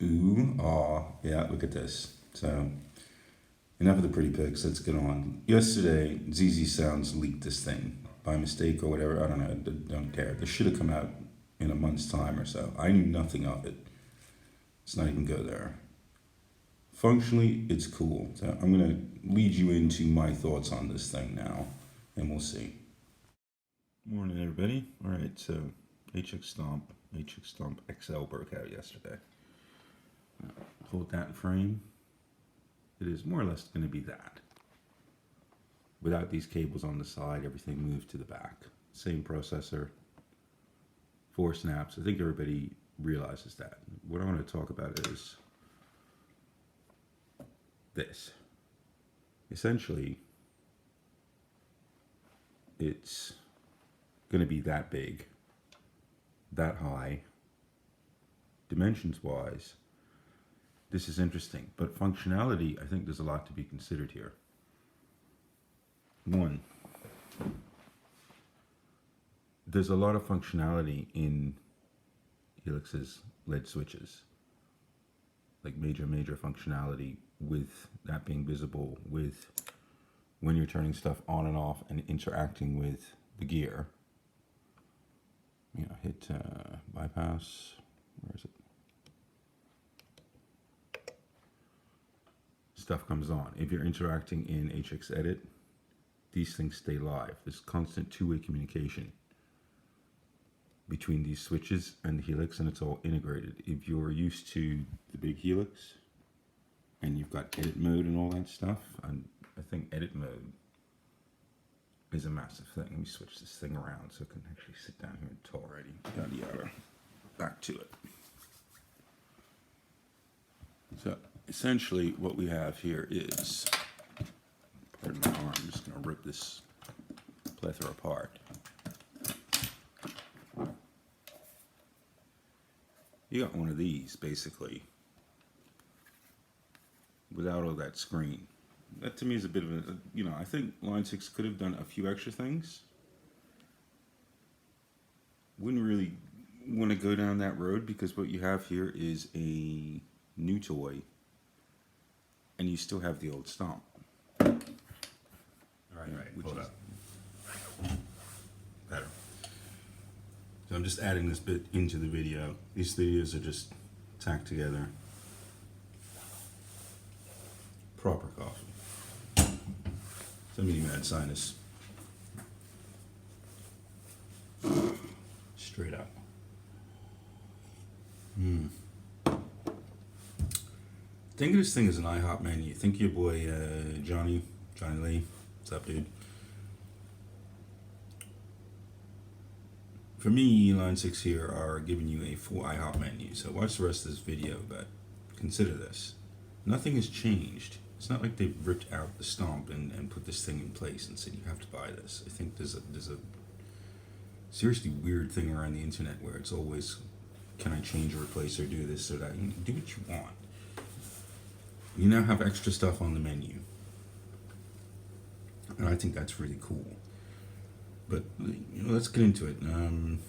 Ooh, aw, yeah, look at this. So, enough of the pretty pics, let's get on. Yesterday, ZZ Sounds leaked this thing by mistake or whatever, I don't know, don't care. This should have come out in a month's time or so. I knew nothing of it. Let's not even go there. Functionally, it's cool. So I'm gonna lead you into my thoughts on this thing now, and we'll see. Morning, everybody. All right, so HXSTOMP XL broke out yesterday. Hold that in frame. It is more or less going to be that. Without these cables on the side, everything moved to the back. Same processor, 4 snaps. I think everybody realizes that. What I want to talk about is this. Essentially, it's going to be that big, that high, dimensions wise. This is interesting, but functionality, I think there's a lot to be considered here. One, there's a lot of functionality in Helix's LED switches, like major functionality, with that being visible with when you're turning stuff on and off and interacting with the gear. You know, hit bypass, where is it? Stuff comes on. If you're interacting in HX Edit, these things stay live. There's constant two-way communication between these switches and the Helix, and it's all integrated. If you're used to the big Helix and you've got edit mode and all that stuff, and I think edit mode is a massive thing. Let me switch this thing around so I can actually sit down here and talk already. Yada yada. Back to it. So essentially what we have here is, pardon my arm, I'm just going to rip this plethora apart. You got one of these basically without all that screen. That to me is a bit of a, you know, I think Line 6 could have done a few extra things. Wouldn't really want to go down that road, because what you have here is a new toy and you still have the old Stomp. All right, Which hold is up. better. So I'm just adding this bit into the video. These videos are just tacked together. Proper coffee. Somebody mad sinus. Straight up. Think of this thing as an IHOP menu. Think of your boy Johnny Lee. What's up, dude? For me, Line 6 here are giving you a full IHOP menu. So watch the rest of this video, but consider this. Nothing has changed. It's not like they've ripped out the Stomp and put this thing in place and said you have to buy this. I think there's a seriously weird thing around the internet where it's always, can I change or replace or do this or that? You do what you want. You now have extra stuff on the menu, and I think that's really cool. But you know, let's get into it. I'm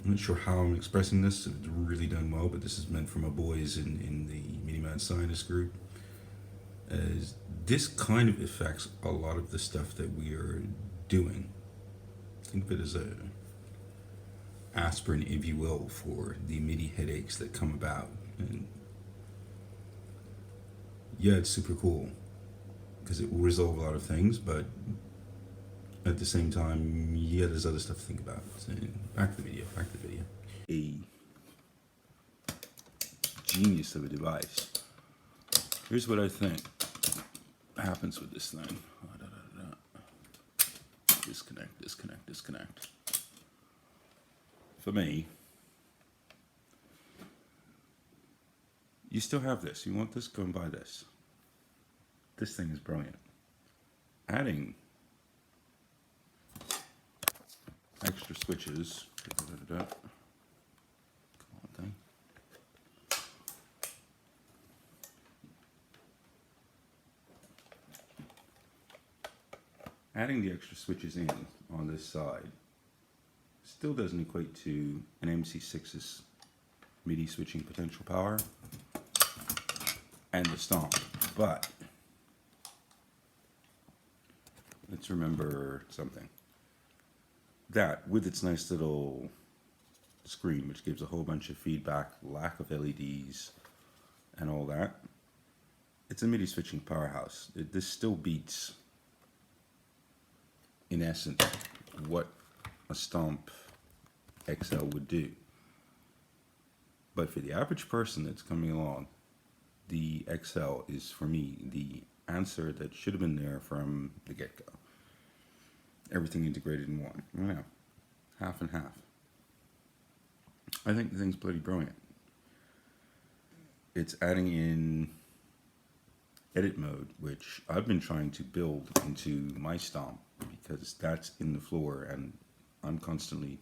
not sure how I'm expressing this. It's really done well, but this is meant for my boys in the Mini Mad Sinus group. As this kind of affects a lot of the stuff that we are doing. Think of it as a aspirin, if you will, for the MIDI headaches that come about. And yeah, it's super cool because it will resolve a lot of things, but at the same time, yeah, there's other stuff to think about. So back to the video. A genius of a device. Here's what I think happens with this thing. Disconnect. For me, you still have this. You want this? Go and buy this. This thing is brilliant. Adding extra switches. Come on, thing. Adding the extra switches in on this side still doesn't equate to an MC6's MIDI switching potential power. and the stomp. But let's remember something. That, with its nice little screen, which gives a whole bunch of feedback, lack of LEDs, and all that, it's a MIDI switching powerhouse. This still beats, in essence, what a Stomp XL would do. But for the average person that's coming along, the XL is, for me, the answer that should have been there from the get-go. Everything integrated in one. I know, half and half. I think the thing's bloody brilliant. It's adding in edit mode, which I've been trying to build into my Stomp because that's in the floor, and I'm constantly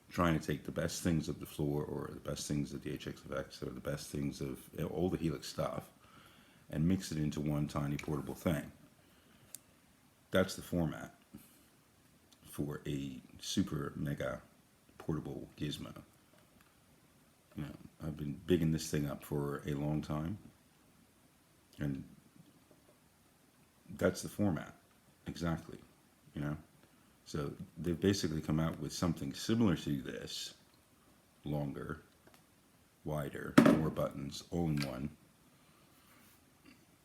trying to take the best things of the floor, or the best things of the HXFX, or the best things of all the Helix stuff, and mix it into one tiny portable thing. That's the format for a super mega portable gizmo. You know, I've been bigging this thing up for a long time, and that's the format, exactly, you know. So they've basically come out with something similar to this, longer, wider, more buttons, all in one,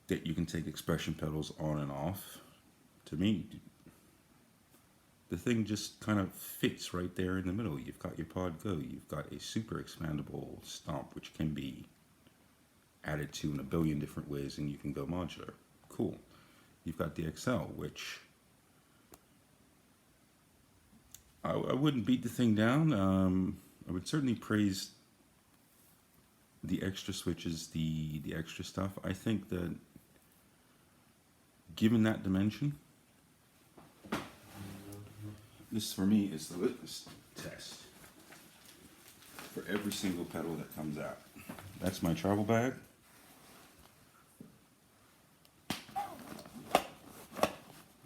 that you can take expression pedals on and off. To me, the thing just kind of fits right there in the middle. You've got your Pod Go, you've got a super expandable Stomp, which can be added to in a billion different ways, and you can go modular. Cool. You've got the XL, which I wouldn't beat the thing down. I would certainly praise the extra switches, the extra stuff. I think that given that dimension, this for me is the litmus test for every single pedal that comes out. That's my travel bag.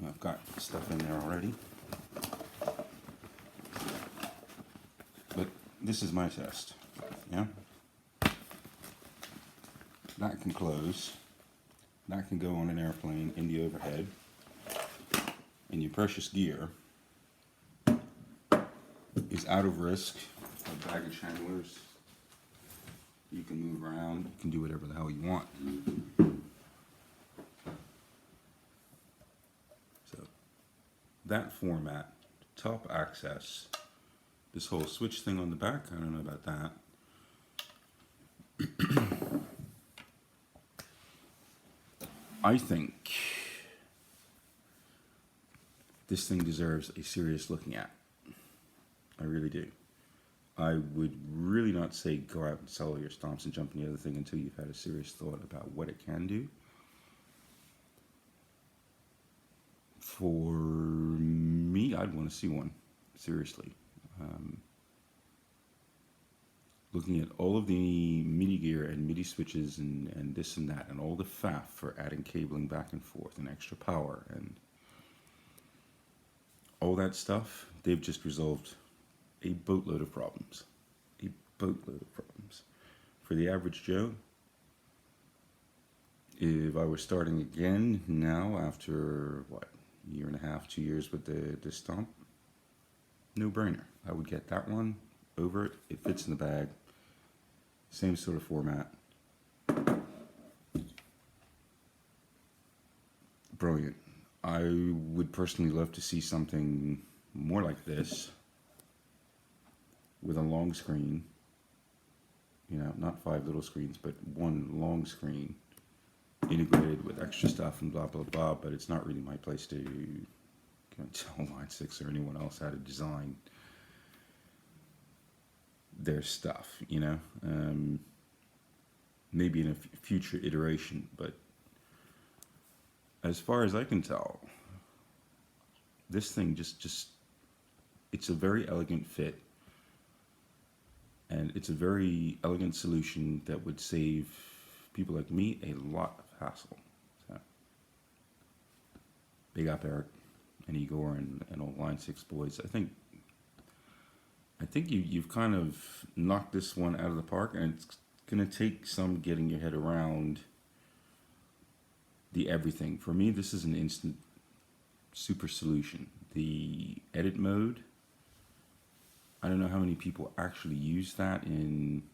I've got stuff in there already. But this is my test, yeah? That can close. That can go on an airplane in the overhead. And your precious gear is out of risk of baggage handlers. You can move around, you can do whatever the hell you want. So that format, top access, this whole switch thing on the back, I don't know about that. I think this thing deserves a serious looking at. I really do. I would really not say go out and sell all your Stomps and jump in the other thing until you've had a serious thought about what it can do. For me, I'd want to see one, seriously. Looking at all of the MIDI gear and MIDI switches and this and that, and all the faff for adding cabling back and forth and extra power and all that stuff, they've just resolved a boatload of problems. A boatload of problems. For the average Joe, if I were starting again now after, what, a year and a half, 2 years with the Stomp, no brainer. I would get that one over it. It fits in the bag. Same sort of format. Brilliant. I would personally love to see something more like this with a long screen, you know, not 5 little screens, but one long screen integrated with extra stuff and blah, blah, blah, but it's not really my place to tell Line 6 or anyone else how to design their stuff, you know. Maybe in a future iteration, but as far as I can tell, this thing just it's a very elegant fit, and it's a very elegant solution that would save people like me a lot of hassle. So, big up Eric and Igor and all Line 6 boys. I think you've kind of knocked this one out of the park, and it's gonna take some getting your head around the everything. For me, this is an instant super solution. The edit mode, I don't know how many people actually use that in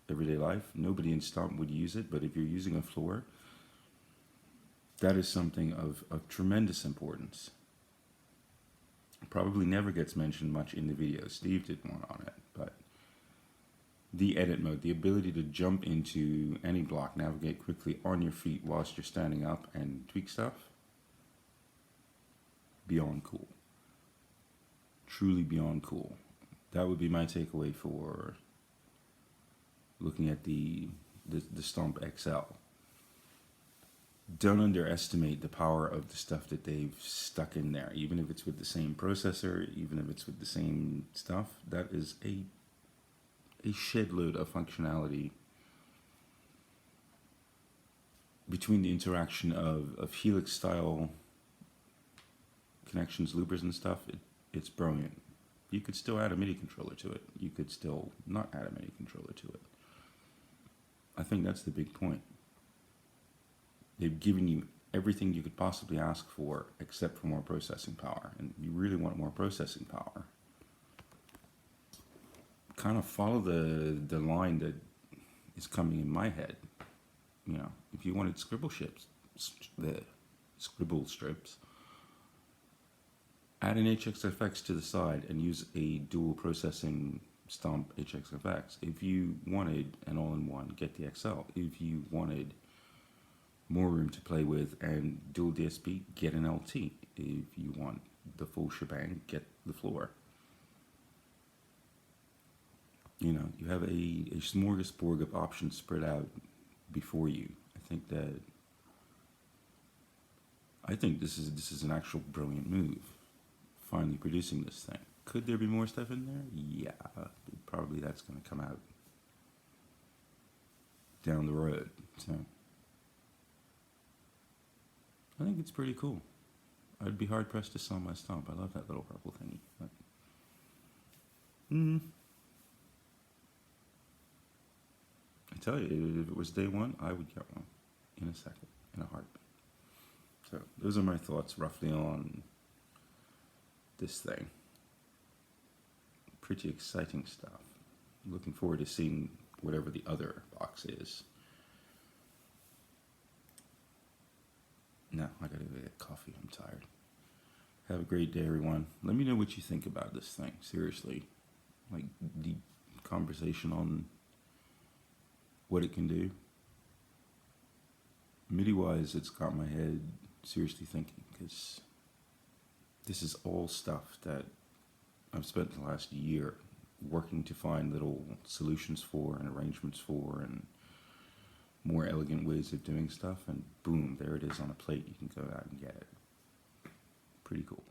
everyday life. Nobody in Stomp would use it, but if you're using a floor, that is something of tremendous importance. Probably never gets mentioned much in the video. Steve did one on it, but the edit mode, the ability to jump into any block, navigate quickly on your feet whilst you're standing up and tweak stuff, beyond cool. Truly beyond cool. That would be my takeaway for looking at the Stomp XL. Don't underestimate the power of the stuff that they've stuck in there, even if it's with the same processor, even if it's with the same stuff. That is a shed load of functionality between the interaction of Helix style connections, loopers and stuff. It's brilliant. You could still add a MIDI controller to it. You could still not add a MIDI controller to it. I think that's the big point. They've given you everything you could possibly ask for except for more processing power. And you really want more processing power. Kind of follow the line that is coming in my head. You know, if you wanted scribble strips, add an HXFX to the side and use a dual processing Stomp HXFX. If you wanted an all-in-one, get the XL. If you wanted more room to play with and dual DSP, get an LT. If you want the full shebang, get the floor. You know, you have a smorgasbord of options spread out before you. I think this is an actual brilliant move. Finally producing this thing. Could there be more stuff in there? Yeah, probably that's going to come out down the road. So I think it's pretty cool. I'd be hard pressed to sell my Stomp. I love that little purple thingy. But, I tell you, if it was day one, I would get one in a second, in a heartbeat. So those are my thoughts roughly on this thing. Pretty exciting stuff. Looking forward to seeing whatever the other box is. No, I gotta go get coffee. I'm tired. Have a great day, everyone. Let me know what you think about this thing. Seriously. Like, deep conversation on what it can do. MIDI-wise, it's got my head seriously thinking, because this is all stuff that I've spent the last year working to find little solutions for and arrangements for and more elegant ways of doing stuff, and boom, there it is on a plate. You can go out and get it. Pretty cool.